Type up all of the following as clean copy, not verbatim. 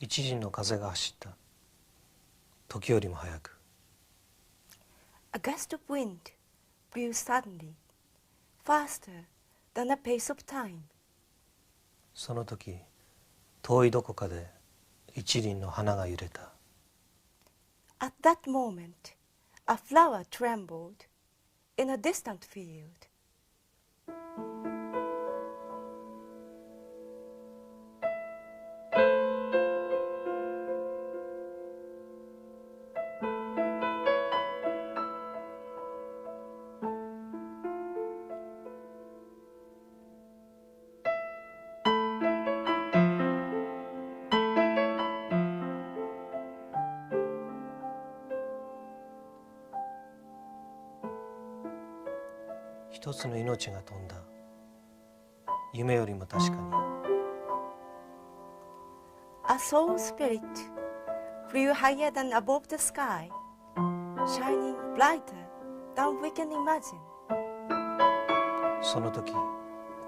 一陣の風が走った。時よりも早く。A gust of wind blew suddenly, faster than the pace of time. その時、遠いどこかで一輪の花が揺れた。At that moment, a flower trembled in a distant field. 一つの命が飛んだ。夢よりも確かに。A soul spirit flew higher than above the sky, shining brighter than we can imagine. その時、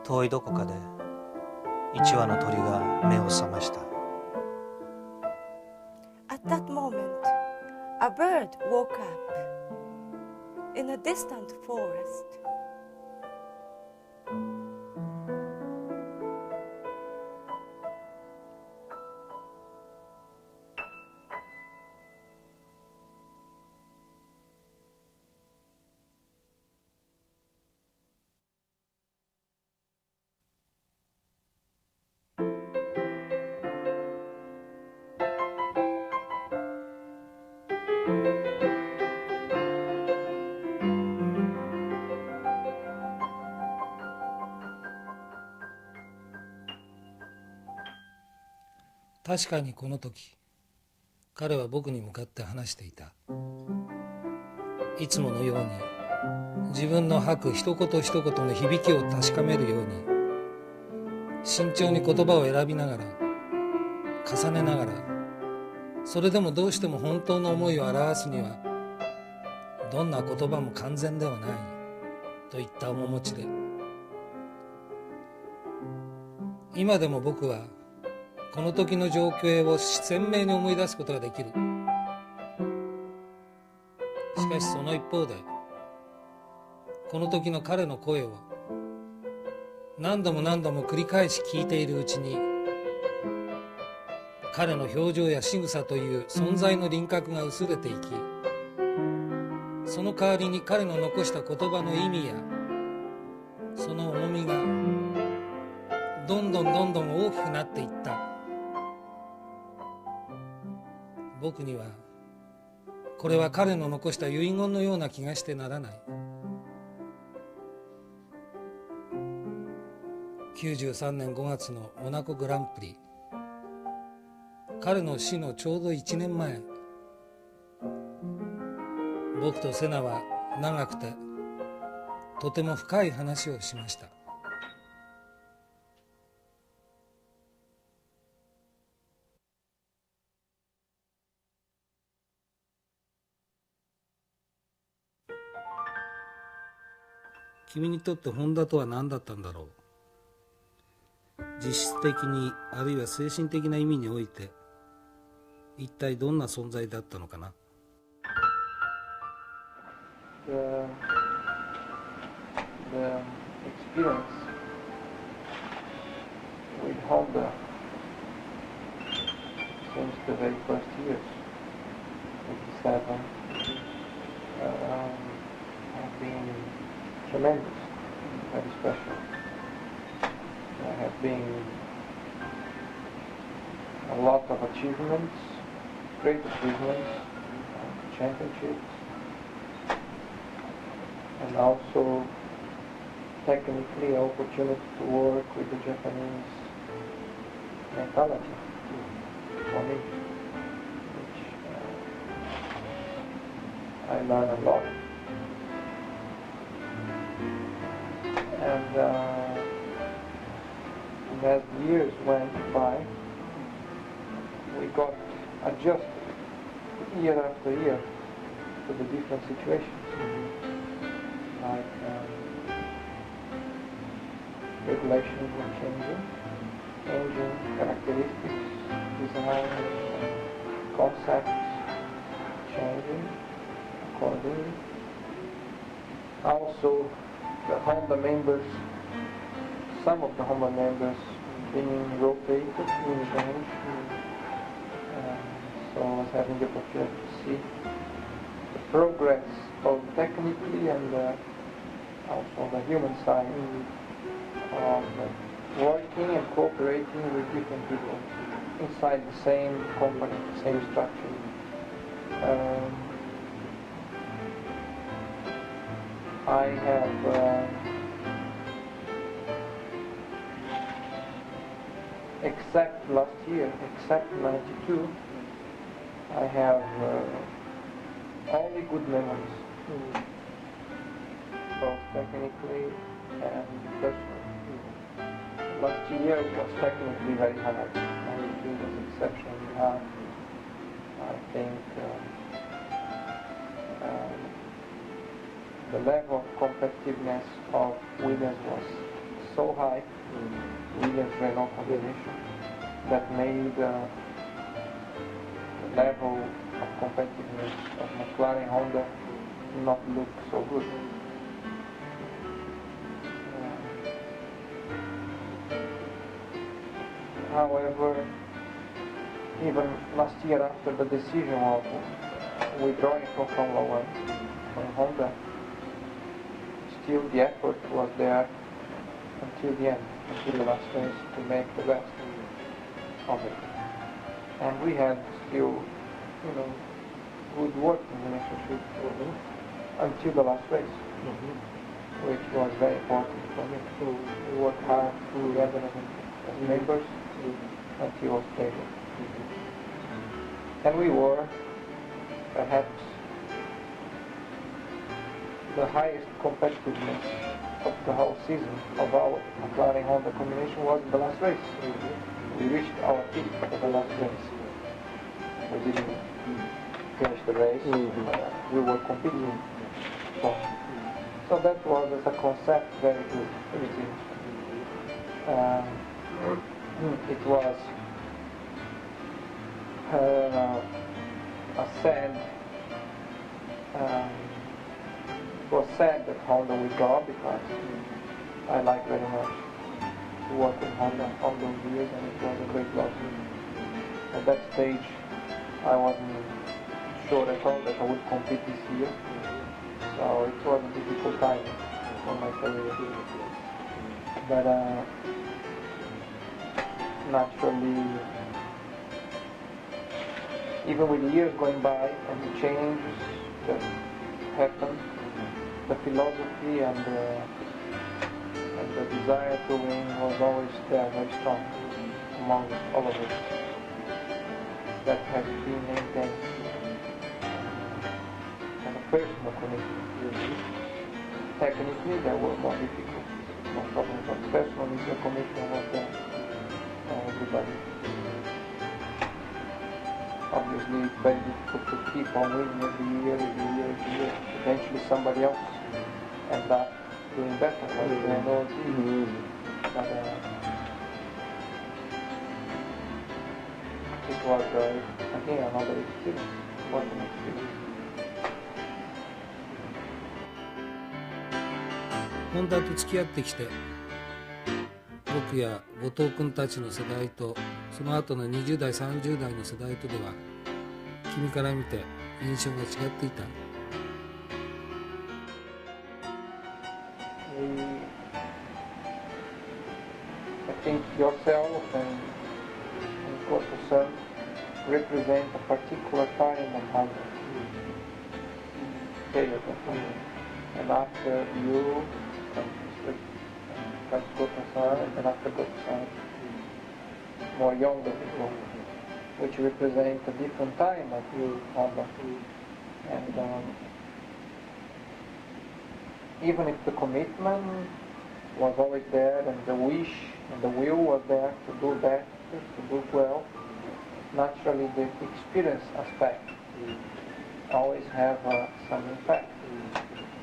遠いどこかで一羽の鳥が目を覚ました。At that moment, a bird woke up in a distant forest. 確かにこの時、彼は僕に向かって話していた。いつものように自分の吐く一言一言の響きを確かめるように、慎重に言葉を選びながら、重ねながら、それでもどうしても本当の思いを表すには、どんな言葉も完全ではないといった面持ちで、今でも僕はこの時の情景を鮮明に思い出すことができる。しかしその一方で、この時の彼の声を何度も何度も繰り返し聞いているうちに、彼の表情や仕草という存在の輪郭が薄れていき、その代わりに彼の残した言葉の意味やその重みがどんどん大きくなっていった。僕にはこれは彼の残した遺言のような気がしてならない。93年5月のモナコグランプリ、彼の死のちょうど1年前、僕とセナは長くてとても深い話をしました。君にとってホンダとは何だったんだろう。実質的にあるいは精神的な意味において一体どんな存在だったのかな。The experience with Honda since the very first years, 87, have been tremendous, very special. There have been a lot of achievements, great achievements, championships, and also technically opportunity to work with the Japanese mentality for me, which I learned a lot. And as years went by, we got adjusted year after year to the different situations. Like regulations were changing, engine characteristics, design, concepts changing accordingly. Also, the Honda members, some of the Honda members being rotated, being changed. So I was having the opportunity to see the progress, both technically and also the human side of working and cooperating with different people inside the same company, same structure. I have except last year, except 92, I have only good memories, both technically and personally. Last year it was technically very hard. 92 was exceptionally hard. I think the level of competitiveness of Williams was so high, Williams-Renault combination, that made the level of competitiveness of McLaren-Honda not look so good. However, even last year after the decision of withdrawing from Formula 1, from Honda, still the effort was there until the end, until the last race, to make the best of it. And we had still, good working relationship until the last race, which was very important for me. We worked hard together as members until Australia. And we were perhaps the highest competitiveness of the whole season of our McLaren-Honda combination was in the last race. We reached our peak for the last race. We didn't finish the race, we were competing. So that was, as a concept, very good. It was it was sad that Honda withdrew, because I like very much to work with Honda all those years, and it was a great loss. At that stage, I wasn't sure at all that I would compete this year, so it was a difficult time for my career. But naturally, even with the years going by and the changes that happened, the philosophy and the desire to win was always there, very strong among all of us. That has been maintained as a personal commitment. Technically, there were more difficulties, no problem, but personally, the commitment was there. Everybody. Obviously, it's very difficult to keep on winning every year. Eventually, somebody else ends up doing better, like Renault. But it was, again, another experience, important experience. ホンダと付き合ってきて、僕や後藤君たちの世代とその後の20代30代の世代とでは君から見て印象が違っていた。I think yourself and Koto-san represent a particular time of Honda. Period of Honda. And after you, Koto-san, and after Koto-san, more younger people, which represent a different time of Honda. And even if the commitment was always there, and the wish and the will was there to do better, to do well, naturally the experience aspect always have some impact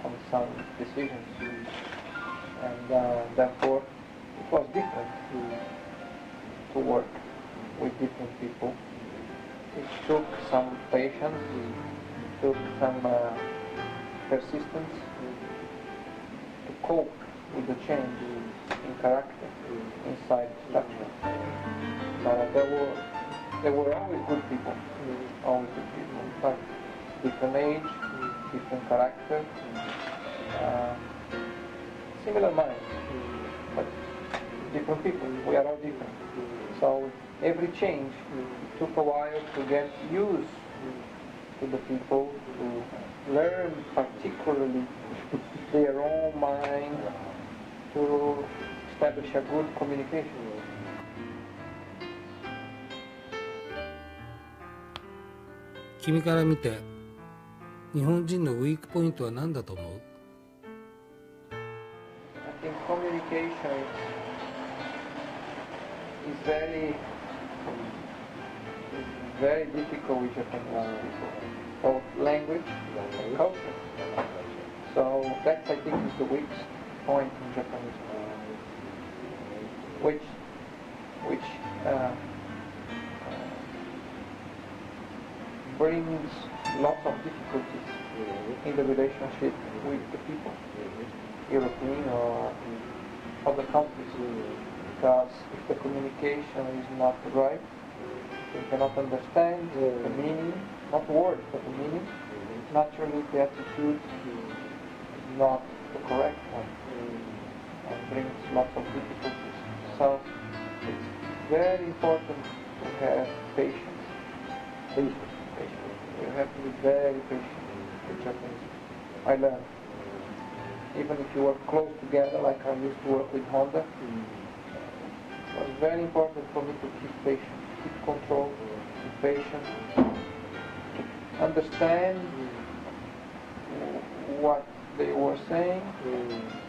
on some decisions. And therefore it was different to work with different people. It took some patience, it took some persistence to cope with the change in character inside the structure. But there were always good people, always good people. In fact, different age, different character, similar minds, but different people. We are all different. So every change took a while to get used to the people, to learn particularly their own mind, to establish a good communication. 君から見て日本人のウィークポイントは何だと思う？ I think communication is very difficult with Japanese people, both language and culture. So that I think is the weak point in Japanese, which brings lots of difficulties in the relationship with the people, European or other countries, because if the communication is not right, you cannot understand the meaning, not words, but the meaning. Naturally, the attitude is not the correct one and brings lots of difficulties. So it's very important to have patience. Patience. You have to be very patient with Japanese. I learned. Even if you work close together, like I used to work with Honda, it was very important for me to keep patient, keep control, be patient, understand what they were saying,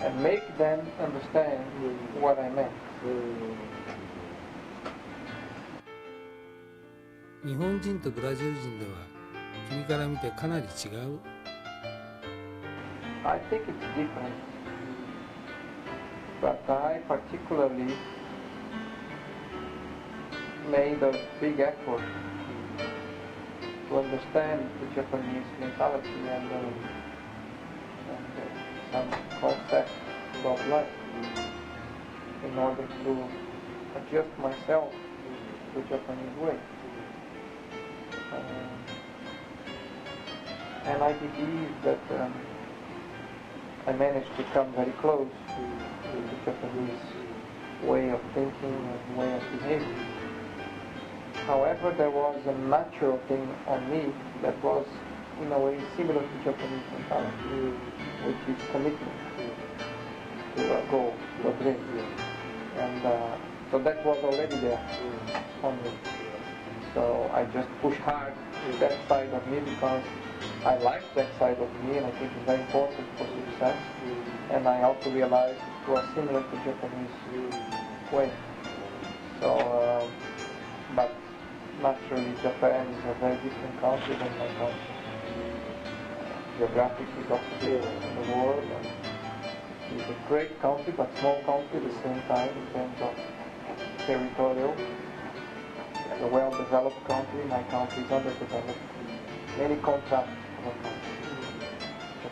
and make them understand what I meant. 日本人とブラジル人では君から見てかなり違う？ I think it's different, but I particularly made a big effort to understand the Japanese mentality and some concepts of life in order to adjust myself to the Japanese way. And I believe that I managed to come very close to the Japanese way of thinking and way of behaving. However, there was a natural thing on me that was, in a way, similar to Japanese mentality, which is commitment to a goal, to a dream. And so that was already there on me. So I just push hard that side of me because I like that side of me and I think it's very important for success. And I also realized it was similar to Japanese way. So, but naturally Japan is a very different country than my country. Geographically is also big in the world. And it's a great country but small country at the same time in terms of territorial. It's a well-developed country, my country is underdeveloped. Many contrasts of a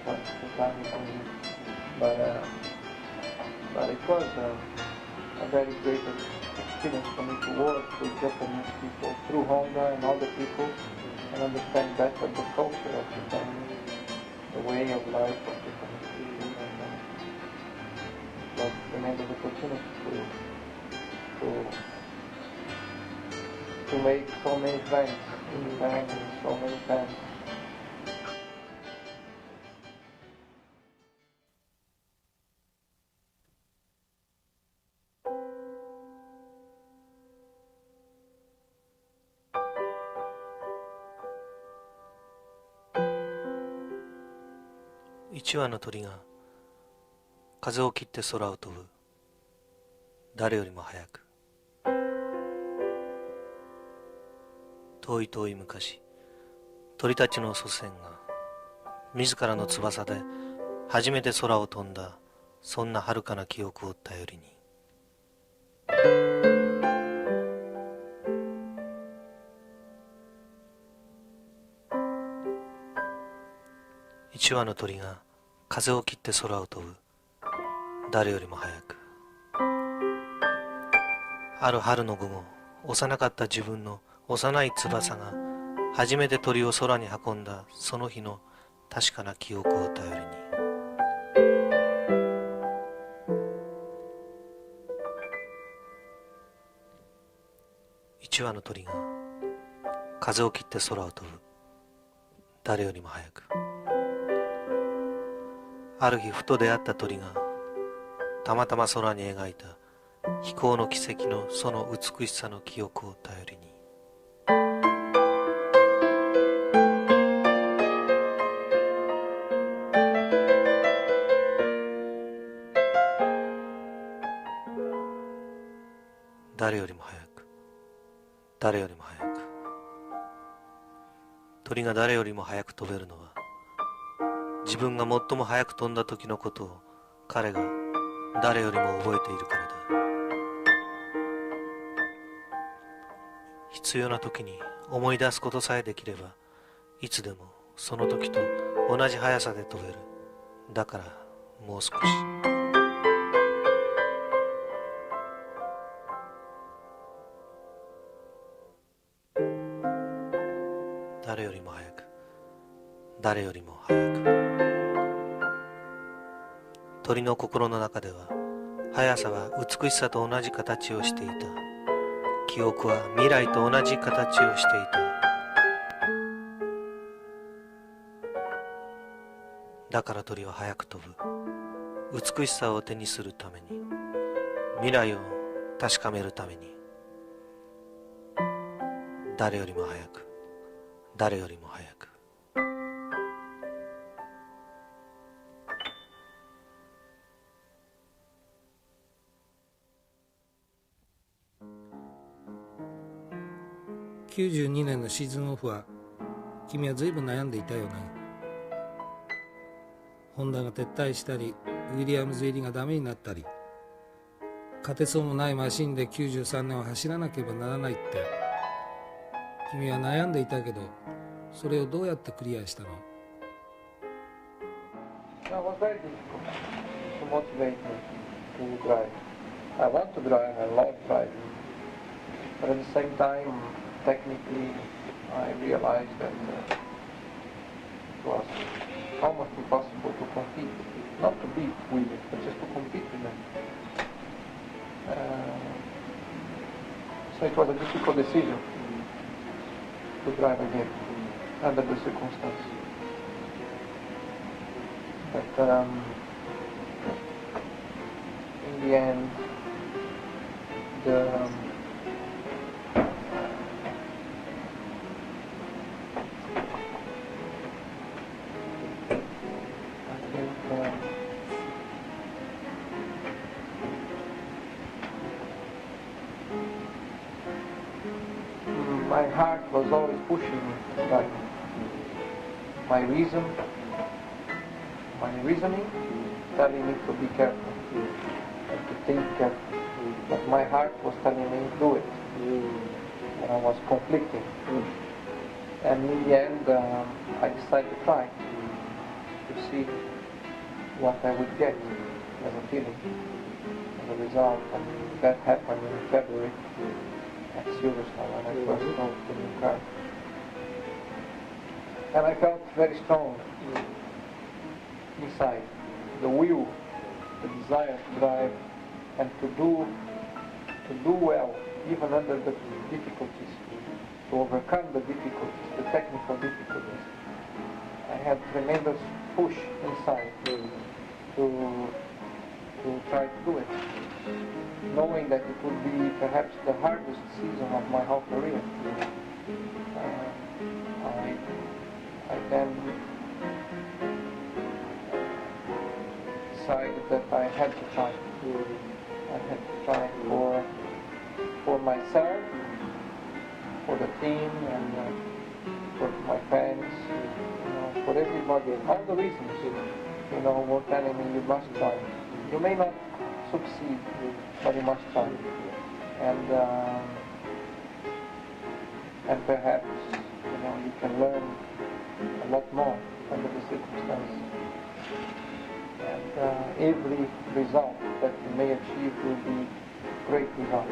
country. Japan is only. But it was a very great experience for me to work with Japanese people through Honda and other people and understand better the culture of Japan, the way of life of Japanese people. And it was a tremendous opportunity to make so many friends in Japan and so many fans. 一羽の鳥が風を切って空を飛ぶ。誰よりも早く。遠い遠い昔、鳥たちの祖先が自らの翼で初めて空を飛んだ、そんな遥かな記憶を頼りに。一羽の鳥が風を切って空を飛ぶ。誰よりも早く。ある春の午後、幼かった自分の幼い翼が初めて鳥を空に運んだその日の確かな記憶を頼りに。一羽の鳥が風を切って空を飛ぶ。誰よりも早く。ある日ふと出会った鳥がたまたま空に描いた飛行の奇跡のその美しさの記憶を頼りに。誰よりも早く、誰よりも早く。鳥が誰よりも早く飛べるのは、自分が最も早く飛んだ時のことを彼が誰よりも覚えているからだ。必要な時に思い出すことさえできれば、いつでもその時と同じ速さで飛べる。だからもう少し。誰よりも早く、誰よりも早く。鳥の心の中では、速さは美しさと同じ形をしていた。記憶は未来と同じ形をしていた。だから鳥は早く飛ぶ。美しさを手にするために、未来を確かめるために。誰よりも早く、誰よりも早く。92年のシーズンオフは君は随分悩んでいたよね。ホンダが撤退したり、ウィリアムズ入りがダメになったり、勝てそうもないマシンで93年を走らなければならないって君は悩んでいたけど、それをどうやってクリアしたの？ It was very difficult to motivate me to drive. I want to drive, I love driving. But at the same time, technically, I realized that it was almost impossible to compete. Not to beat Williams, but just to compete with them. So it was a difficult decision to drive again under the circumstances. But in the end, my heart was always pushing me to drive. My reasoning telling me to be careful and to think careful. But my heart was telling me do it. And I was conflicting. And in the end, I decided to try to see what I would get as a feeling, as a result. And that happened in February at Silverstone when I first drove the new car. And I felt very strong inside, the will, the desire to drive and to do well, even under the difficulties, to overcome the difficulties, the technical difficulties. I had tremendous push inside to try to do it, knowing that it would be perhaps the hardest season of my whole career. I then decided that I had to try. I had to try for myself, for the team, and for my fans, for everybody. All the reasons, were telling me you must try. You may not succeed, but you must try. And perhaps, you can learn a lot more under the circumstances. And every result that you may achieve will be great result,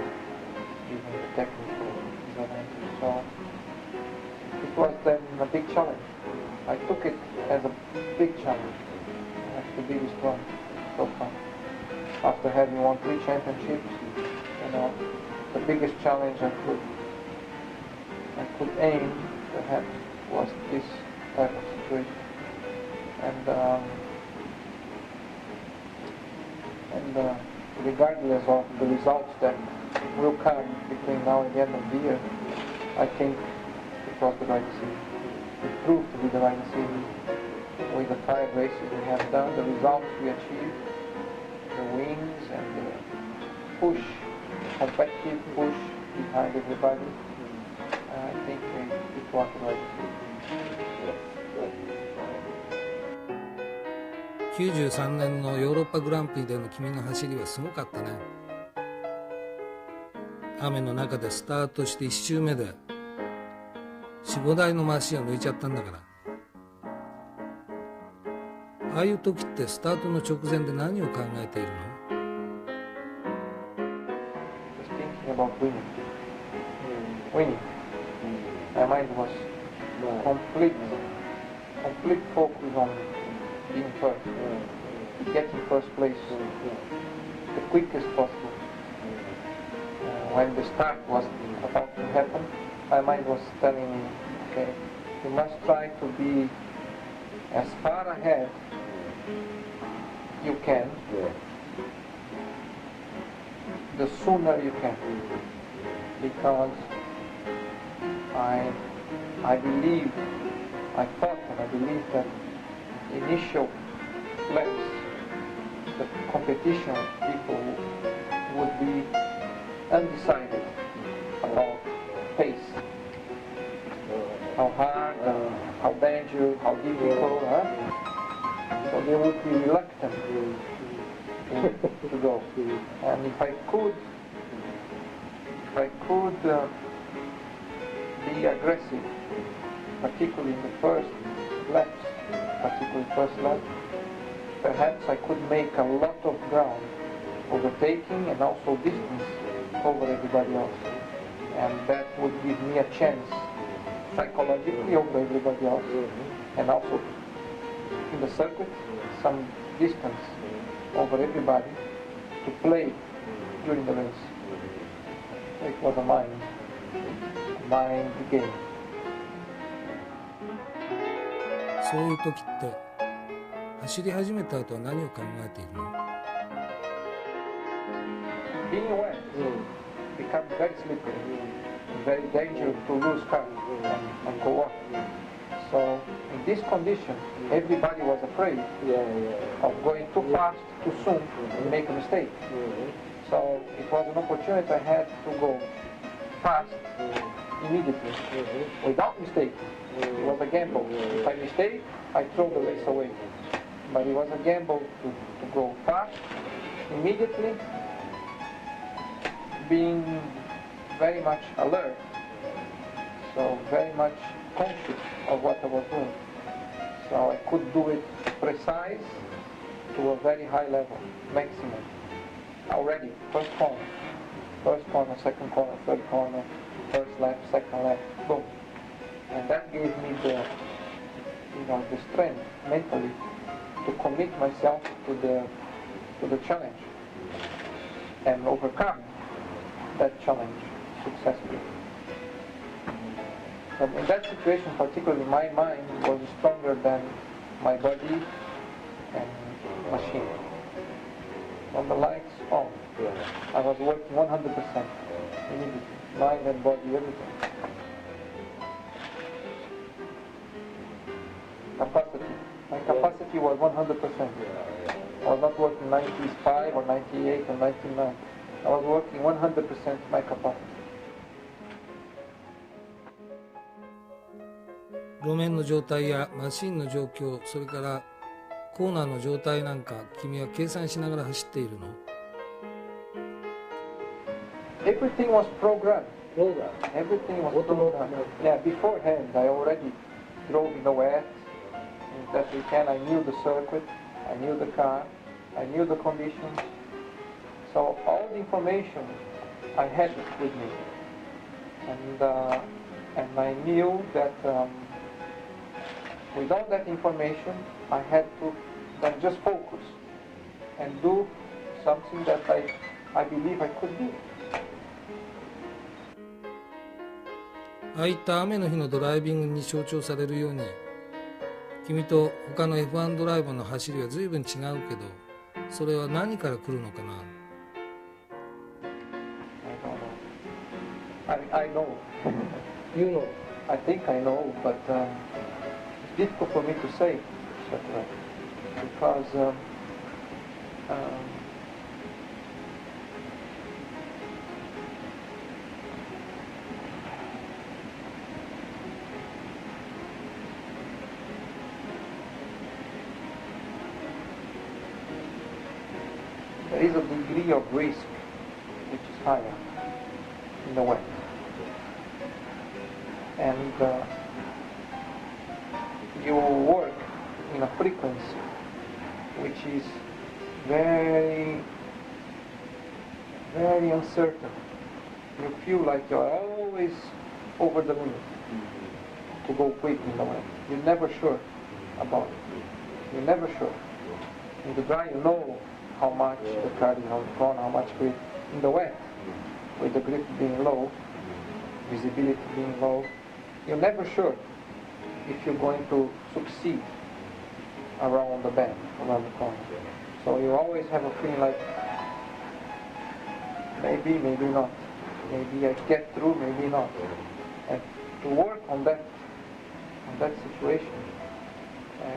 even the technical disadvantage. So it was then a big challenge. I took it as a big challenge, the biggest one so far. After having won 3 championships, you know, the biggest challenge I could aim perhaps was this type of situation. And regardless of the results that will come between now and the end of the year, I think it was the right decision. It proved to be the right decision. With the 5 races we have done, the results we achieved, the wins and the push, competitive push behind everybody, I think it was the right decision. 93年のヨーロッパグランプリでの君の走りはすごかったね。雨の中でスタートして1周目で 4,5 台のマシンを抜いちゃったんだから。ああいう時ってスタートの直前で何を考えているの？ Just thinking about winning. Winning. My mind was complete focus on being first, getting first place the quickest possible. When the start was about to happen, my mind was telling me, okay, you must try to be as far ahead you can, the sooner you can, because I thought and I believe that initial laps, the competition people would be undecided about pace, how hard, how dangerous, how difficult, so they would be reluctant to go. And if I could be aggressive, particularly in the first laps, perhaps I could make a lot of ground, overtaking and also distance over everybody else. And that would give me a chance psychologically over everybody else, and also in the circuit some distance over everybody to play during the race. It was a mind game. そういう時って走り始めた後は何を考えているの？ Being wet becomes very slippery, very dangerous to lose car and go up. So in this condition, everybody was afraid of going too fast, too soon, and make a mistake. So it was an opportunity I had to go fast immediately, without mistake. It was a gamble. If I mistake, I throw the race away. But it was a gamble to go fast, immediately, being very much alert, so very much conscious of what I was doing. So I could do it precise to a very high level, maximum. Already, first corner, second corner, third corner, first lap, second lap, boom. And that gave me the strength mentally to commit myself to the challenge and overcome that challenge successfully. But in that situation, particularly, my mind was stronger than my body and machine. From the lights on, I was working 100% immediately, mind and body, everything. My capacity was 100%. I was not working 95 or 98 or 99. I was working 100% my capacity. 路面の状態やマシンの状況、それからコーナーの状態なんか君は計算しながら走っているの？ Everything was programmed. Everything was programmed. Yeah, beforehand I already drove in the wet, in that weekend I knew the circuit, I knew the car, I knew the conditions. So all the information I had with me, and I knew that with all that information I had to then just focus and do something that I believe I could do. ああいった雨の日のドライビングに象徴されるように、君と他の F1 ドライバーの走りは随分違うけど、それは何から来るのかな。I know. You know. I think I know, but it's difficult for me to say, because there is a degree of risk which is higher in the wet. And you work in a frequency which is very, very uncertain. You feel like you're always over the limit to go quick in the wet. You're never sure about it. You're never sure. In the dry, you know how much the car is on the corner, how much grip. In the wet, with the grip being low, visibility being low, you're never sure if you're going to succeed around the bend, around the corner. So you always have a feeling like, maybe, maybe not. Maybe I get through, maybe not. And to work on that situation,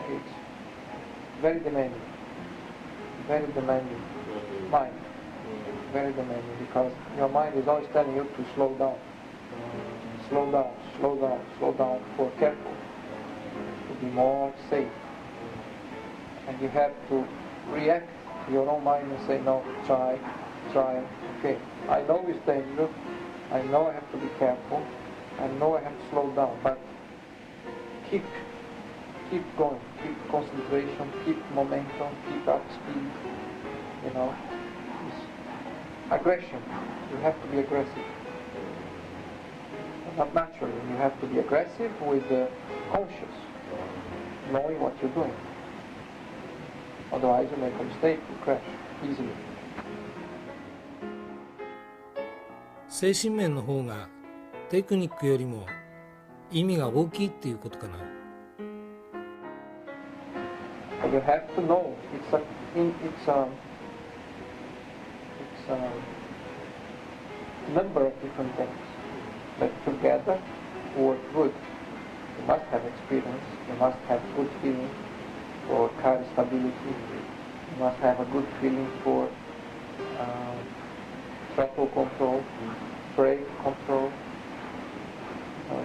it's very demanding. Very demanding mind. Very demanding, because your mind is always telling you to slow down. Slow down, slow down, slow down, for careful, to be more safe. And you have to react to your own mind and say, no, try, okay. I know it's dangerous, I know I have to be careful, I know I have to slow down, but keep going, keep concentration, keep momentum, keep up speed, you know. It's aggression, you have to be aggressive. Not naturally, you have to be aggressive with conscious, knowing what you're doing. Otherwise you make a mistake, you crash easily. 精神面の方がテクニックよりも意味が大きいっていうことかな。You have to know it's a number of different things that together work good. You must have experience, you must have good feeling for car stability, you must have a good feeling for throttle control, brake control.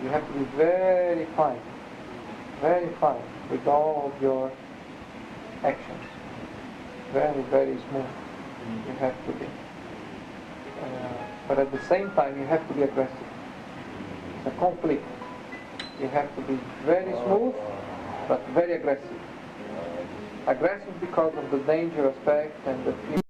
You have to be very fine with all of your actions. Very, very smooth you have to be. But at the same time you have to be aggressive. It's a conflict. You have to be very smooth but very aggressive. Aggressive because of the danger aspect and the fear.